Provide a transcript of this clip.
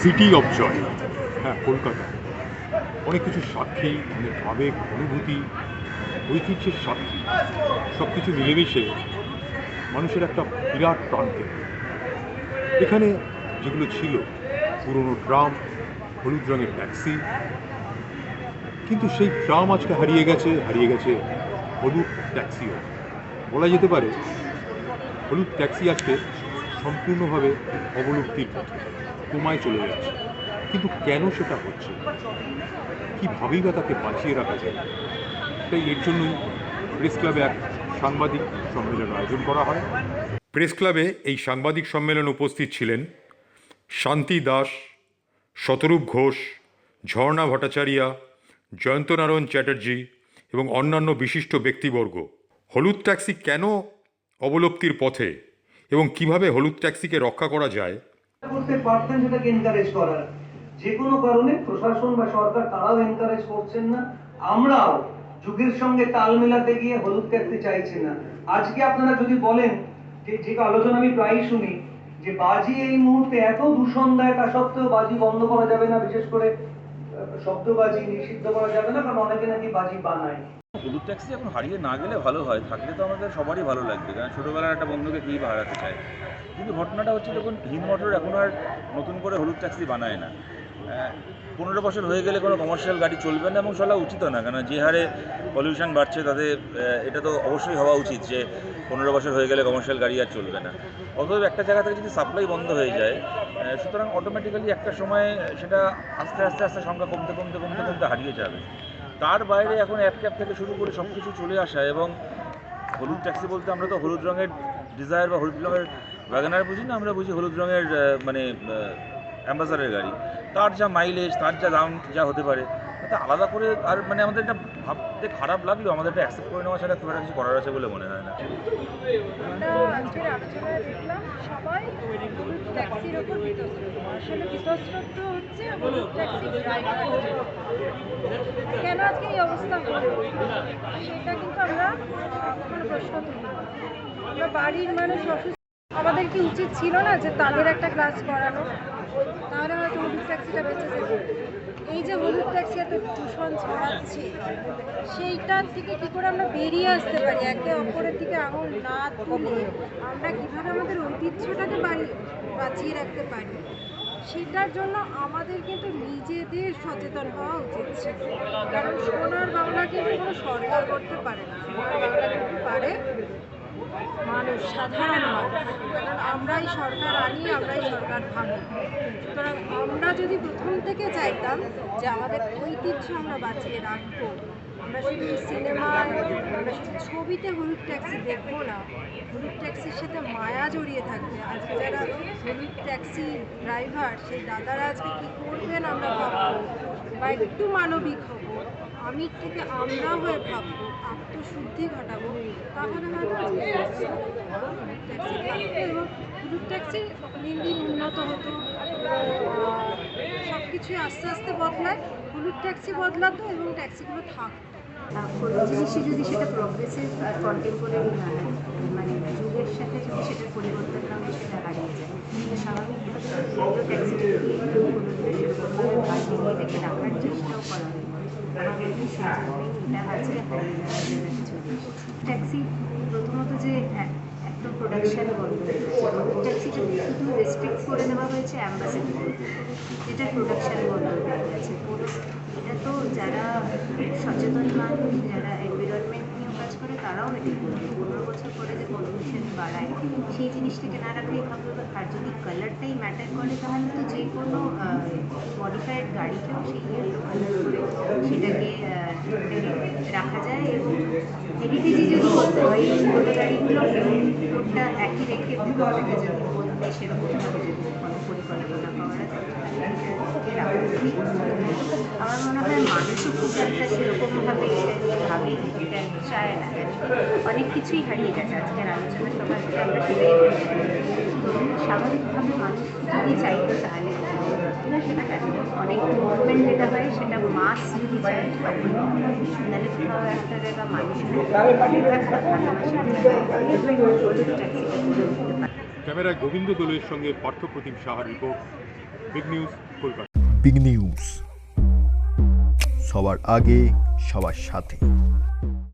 City of joy, হ্যাঁ কলকাতা। অনেক কিছু সাক্ষী, অনেক আবেগ, অনুভূতি, ঐতিহ্যের সাক্ষী, সব কিছু মিলেমিশে মানুষের একটা বিরাট প্রান্তের। এখানে যেগুলো ছিল পুরনো ট্রাম, হলুদ রঙের ট্যাক্সি, কিন্তু সেই ট্রাম আজকে হারিয়ে গেছে হলুদ ট্যাক্সিও। বলা যেতে পারে হলুদ ট্যাক্সি আজকে সম্পূর্ণভাবে অবলুপ্তির পথে, কমায় চলে যাচ্ছে। কিন্তু কেন সেটা হচ্ছে, কীভাবেই বা তাকে বাঁচিয়ে রাখা যায়? তাই এর জন্যই প্রেস ক্লাবে এক সাংবাদিক সম্মেলন আয়োজন করা হয়। প্রেস ক্লাবে এই সাংবাদিক সম্মেলনে উপস্থিত ছিলেন শান্তি দাস, শতরূপ ঘোষ, ঝর্ণা ভট্টাচার্য, জয়ন্তনারায়ণ চ্যাটার্জি এবং অন্যান্য বিশিষ্ট ব্যক্তিবর্গ। হলুদ ট্যাক্সি কেন অবলুপ্তির পথে এবং কিভাবে হলুদ ট্যাক্সিকে রক্ষা করা যায় করতে পারতেন, সেটাকে এনকারেজ করার। যে কোনো কারণে প্রশাসন বা সরকার তারাও এনকারেজ করছেন না। আমরাও যুগের সঙ্গে তাল মেলাতে গিয়ে হলুদ ট্যাক্সি চাইছি না। আজকে আপনারা যদি বলেন যে আলোচনা আমি প্রায়ই শুনি যে বাজি এই মুহূর্তে এত দূষণ দেয়, তা সত্ত্বেও বাজি বন্ধ করা যাবে না, বিশেষ করে শব্দবাজি নিষিদ্ধ করা যাবে না, কারণ অনেকে নাকি বাজি বানায়। হলুদ ট্যাক্সি এখন হারিয়ে না গেলে ভালো হয়, থাকলে তো আমাদের সবারই ভালো লাগবে, কারণ ছোটোবেলার একটা বন্ধুকে কী হারাতে চায়। কিন্তু ঘটনাটা হচ্ছে, দেখুন হিন্দ মোটর এখন আর নতুন করে হলুদ ট্যাক্সি বানায় না। 15 বছর হয়ে গেলে কোনো কমার্শিয়াল গাড়ি চলবে না এবং চলা উচিত না, কারণ যে হারে পলিউশন বাড়ছে তাতে এটা তো অবশ্যই হওয়া উচিত যে 15 বছর হয়ে গেলে কমার্শিয়াল গাড়ি আর চলবে না। অতএব একটা জায়গা থেকে যদি সাপ্লাই বন্ধ হয়ে যায়, সুতরাং অটোমেটিক্যালি একটা সময় সেটা আস্তে আস্তে আস্তে সংখ্যা কমতে কমতে কমতে কমতে হারিয়ে যাবে। তার বাইরে এখন অ্যাপ ক্যাব থেকে শুরু করে সব কিছু চলে আসা, এবং হলুদ ট্যাক্সি বলতে আমরা তো হলুদ রঙের ডিজায়ার বা হলুদ রঙের ওয়াগনার বুঝি না, আমরা বুঝি হলুদ রঙের মানে অ্যাম্বাসাডারের গাড়ি। তার যা মাইলেজ, তার যা দাম যা হতে পারে, তাতে আলাদা করে আর মানে আমাদের এটা ভাবতে খারাপ লাগলেও আমাদের এটা অ্যাকসেপ্ট করে নেওয়া ছাড়া খুব একটা কিছু করার আছে বলে মনে হয় না। আজকের আলোচনায় দেখলাম সবাই হলুদ ট্যাক্সির ওপর বিতস্রত। আসলে বিতস্রত হচ্ছে হলুদ ট্যাক্সি ড্রাইভার। কেন আজকে এই অবস্থা হলো সেটা কিন্তু আমরা কোনো প্রশ্ন তুলি না। আমরা বাড়ির মানুষ অসুস্থ, আমাদের কি উচিত ছিল না যে তাদের একটা ক্লাস করানো? তাহলে হয়তো হলুদ ট্যাক্সিটা বেঁচে যেত। এই যে হলুদ ট্যাক্সি এত দূষণ ছড়াচ্ছে, সেইটার থেকে কী করে আমরা বেরিয়ে আসতে পারি? একে অপরের দিকে আঙুল না তুলে আমরা কীভাবে আমাদের ঐতিহ্যটাকে বাঁচিয়ে রাখতে পারি, সেটার জন্য আমাদের কিন্তু নিজেদের সচেতন হওয়া উচিত ছিল। কারণ সোনার বাংলা কিন্তু কোনো সরকার করতে পারে না, সোনার বাংলা কিন্তু পারে মানুষ, সাধারণ মানুষ। কারণ আমরাই সরকার আনি, আমরাই সরকার ভাঙি। সুতরাং আমরা যদি প্রথম থেকে চাইতাম যে আমাদের ঐতিহ্য আমরা বাঁচিয়ে রাখবো, আমরা শুধু সিনেমায়, আমরা শুধু ছবিতে হলুদ ট্যাক্সি দেখবো না, হলুদ ট্যাক্সির সাথে মায়া জড়িয়ে থাকবে। আজকে যারা হলুদ ট্যাক্সি ড্রাইভার, সেই দাদারা আজকে কী করবেন আমরা ভাববো, বা একটু মানবিক হবো, আমি থেকে আমরা হয়ে ভাববো, আত্মশুদ্ধি ঘটাবো, তাহলে হয়তো ট্যাক্সি থাকতো এবং হলুদ ট্যাক্সি দিন দিন উন্নত হতো। সব কিছুই আস্তে আস্তে বদলায়, হলুদ ট্যাক্সি বদলাতো এবং ট্যাক্সিগুলো থাকতো। কোনো জিনিসই যদি সেটা প্রগ্রেসিভ আর কন্টেম্পোরারি না হয়, মানে যুগের সাথে যদি সেটার পরিবর্তন না হয়, সেটা হারিয়ে যায়। তো স্বাভাবিকভাবে পুরো ট্যাক্সিটাকে একটু সেরকমভাবে বাজিয়ে রেখে রাখার চেষ্টাও করা হয়। আমাদের সেই জন্যই এটা আজকে হারিয়ে যাওয়ার জন্য চলে এসেছে। ট্যাক্সি প্রথমত যে একদম প্রোডাকশান বন্ধ হয়ে গেছে, ট্যাক্সিটা শুধু রেস্ট্রিক্ট করে দেওয়া হয়েছে অ্যাম্বাসেডার, যেটার প্রোডাকশান বন্ধ হয়ে গেছে। এটা তো যারা সচেতন মানুষ, যারা এনভায়রনমেন্ট নিয়েও কাজ করে, তারাও এটা 15 বছর পরে যে পলিউশন বাড়ায়, সেই জিনিসটাকে না রাখলেই ভালো। আর যদি কালারটাই ম্যাটার করে, তাহলে তো যে কোনো মডিফাইড গাড়িকেও সেই ইয়েলো কালার করে সেটাকে রাখা যায়। এবং হেরিটেজই যদি করতে হয়, এই পুরোনো গাড়িগুলো রোডটা একই রেখে ওটাকে যদি বলতে সেরকমভাবে যদি কোনো পরিকল্পনা করা যায়, তাহলে এটাকে রাখা ঠিক। আমার মনে হয় মানুষও খুব একটা সেরকমভাবে এটা ভাবে, এটা চায় না। অনেক কিছুই হারিয়ে গেছে আজকের আলোচনা সবার থেকে আমরা সেটাই বলছি। তো স্বাভাবিকভাবে মানুষ যদি চাইতো তাহলে অনেক মুভমেন্ট যেটা হয় সেটা মাস যদি চায়, তখন তাহলে কোথাও একটা জায়গা মানুষের একটা ভালোবাসার ক্যামেরায় গোবিন্দ দোলের সঙ্গে পার্থপ্রতিম সাহার report, big news. Kolkata. Big news, সবার আগে সবার সাথে।